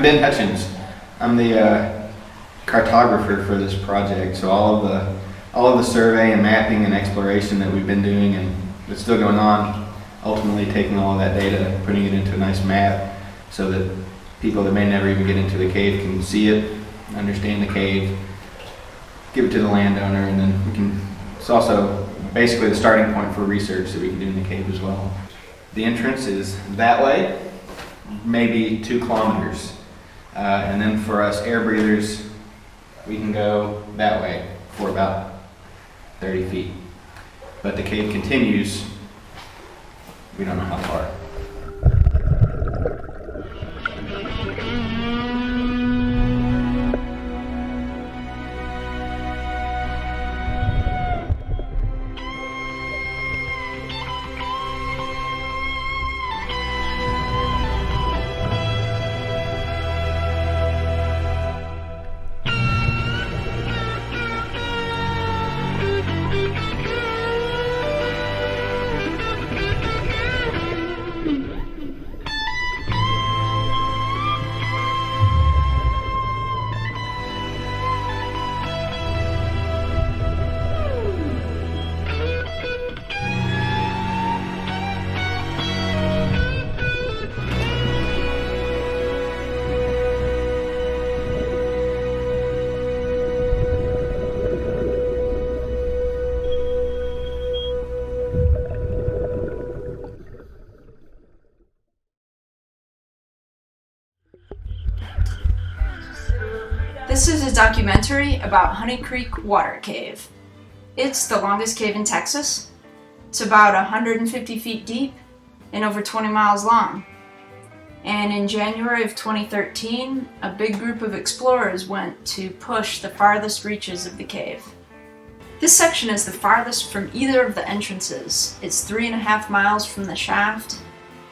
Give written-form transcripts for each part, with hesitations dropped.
Ben Hutchins. I'm the cartographer for this project. So all of the survey and mapping and exploration that we've been doing and that's still going on, ultimately taking all of that data, putting it into a nice map so that people that may never even get into the cave can see it, understand the cave, give it to the landowner, and then we can, it's also basically the starting point for research that we can do in the cave as well. The entrance is that way, maybe 2 kilometers. And then for us air breathers, we can go that way for about 30 feet. But the cave continues, we don't know how far. This is a documentary about Honey Creek Water Cave. It's the longest cave in Texas. It's about 150 feet deep and over 20 miles long. And in January of 2013, a big group of explorers went to push the farthest reaches of the cave. This section is the farthest from either of the entrances. It's 3.5 miles from the shaft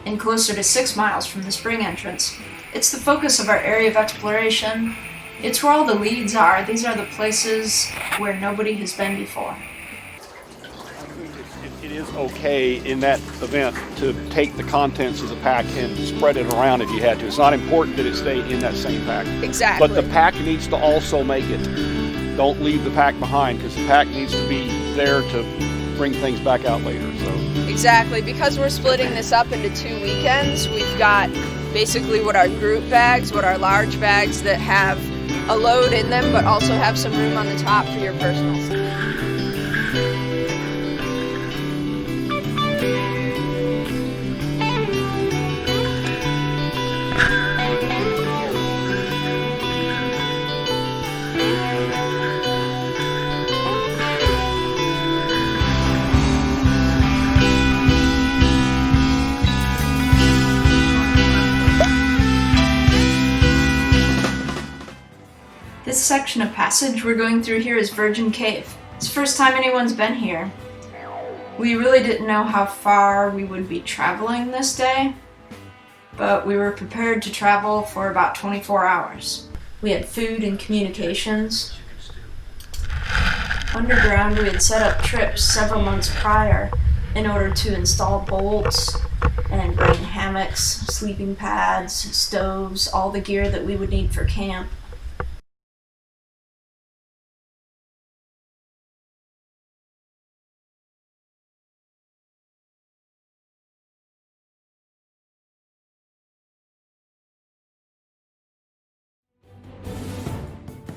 and closer to 6 miles from the spring entrance. It's the focus of our area of exploration. It's where all the leads are. These are the places where nobody has been before. It is okay in that event to take the contents of the pack and spread it around if you had to. It's not important that it stay in that same pack. Exactly. But the pack needs to also make it. Don't leave the pack behind, because the pack needs to be there to bring things back out later. So. Exactly. Because we're splitting this up into 2 weekends, we've got basically what are group bags, what are large bags that have a load in them, but also have some room on the top for your personal stuff. This section of passage we're going through here is Virgin Cave. It's the first time anyone's been here. We really didn't know how far we would be traveling this day, but we were prepared to travel for about 24 hours. We had food and communications. Underground, we had set up trips several months prior in order to install bolts and bring hammocks, sleeping pads, stoves, all the gear that we would need for camp.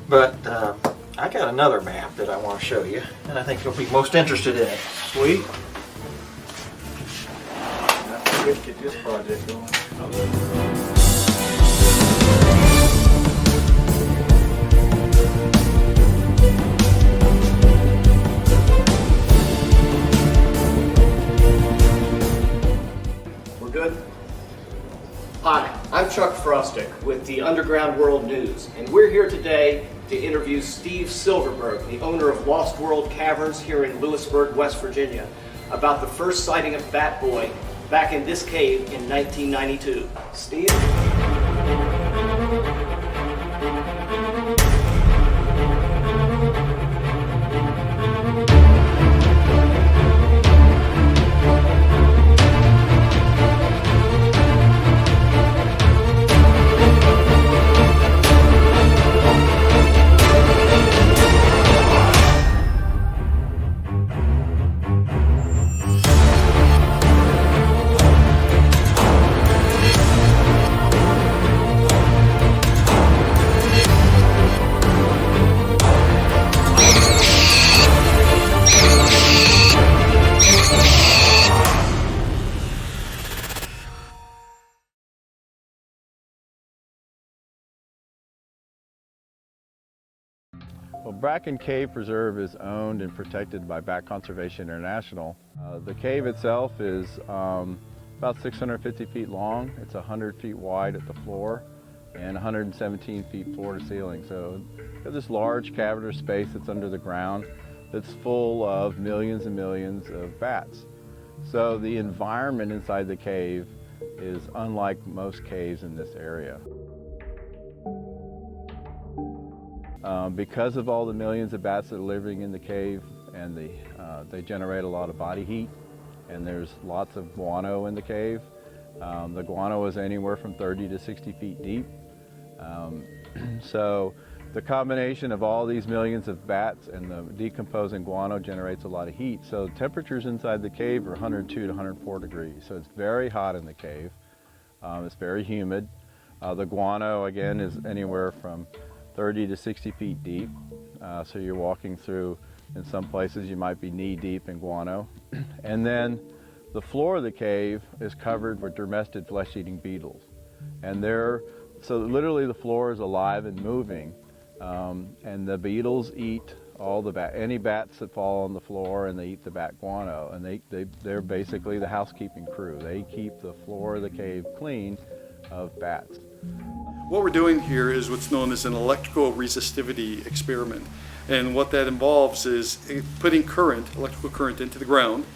But I got another map that I want to show you, and I think you'll be most interested in it. Sweet. Let's get this project going. We're good? Hi, I'm Chuck Frostic with the Underground World News, and we're here today to interview Steve Silverberg, the owner of Lost World Caverns here in Lewisburg, West Virginia, about the first sighting of Bat Boy back in this cave in 1992. Steve? Well, Bracken Cave Preserve is owned and protected by Bat Conservation International. The cave itself is about 650 feet long. It's 100 feet wide at the floor and 117 feet floor to ceiling. So you have this large cavernous space that's under the ground that's full of millions and millions of bats. So the environment inside the cave is unlike most caves in this area. Because of all the millions of bats that are living in the cave, and they generate a lot of body heat, and there's lots of guano in the cave. The guano is anywhere from 30 to 60 feet deep. So the combination of all these millions of bats and the decomposing guano generates a lot of heat. So temperatures inside the cave are 102 to 104 degrees. So it's very hot in the cave. It's very humid. The guano, again, is anywhere from 30 to 60 feet deep. So you're walking through, in some places you might be knee deep in guano. And then the floor of the cave is covered with dermestid flesh-eating beetles. And so literally the floor is alive and moving. And the beetles eat all any bats that fall on the floor, and they eat the bat guano. And they're basically the housekeeping crew. They keep the floor of the cave clean of bats. What we're doing here is what's known as an electrical resistivity experiment. And what that involves is putting electrical current into the ground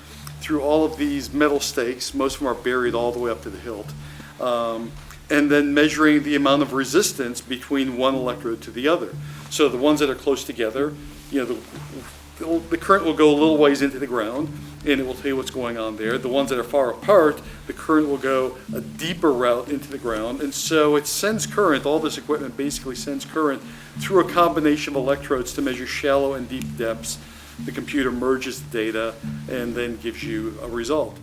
through all of these metal stakes. Most of them are buried all the way up to the hilt. And then measuring the amount of resistance between one electrode to the other. So the ones that are close together, the current will go a little ways into the ground, and it will tell you what's going on there. The ones that are far apart, the current will go a deeper route into the ground, and so it sends current. All this equipment basically sends current through a combination of electrodes to measure shallow and deep depths. The computer merges the data and then gives you a result.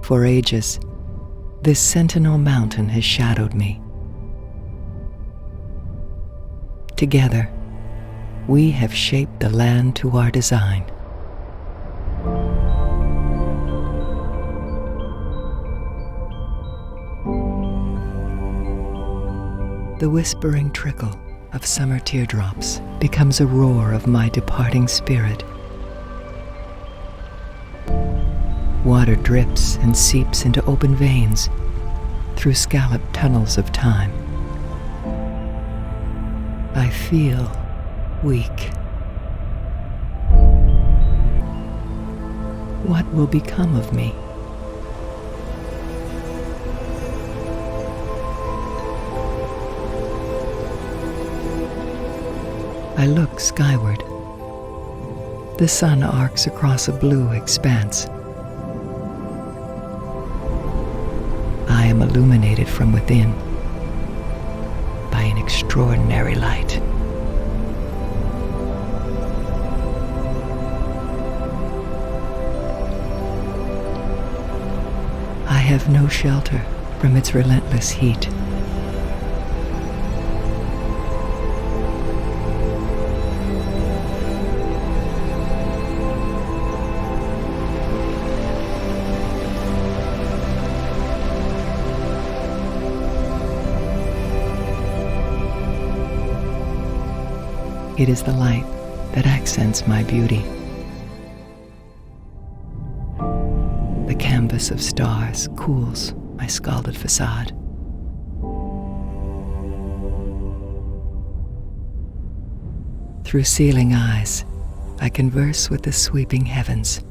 For ages, this sentinel mountain has shadowed me. Together, we have shaped the land to our design. The whispering trickle of summer teardrops becomes a roar of my departing spirit. Water drips and seeps into open veins through scalloped tunnels of time. I feel weak. What will become of me? I look skyward. The sun arcs across a blue expanse. I am illuminated from within by an extraordinary light. I have no shelter from its relentless heat. It is the light that accents my beauty. The canvas of stars cools my scalded facade. Through sealing eyes, I converse with the sweeping heavens.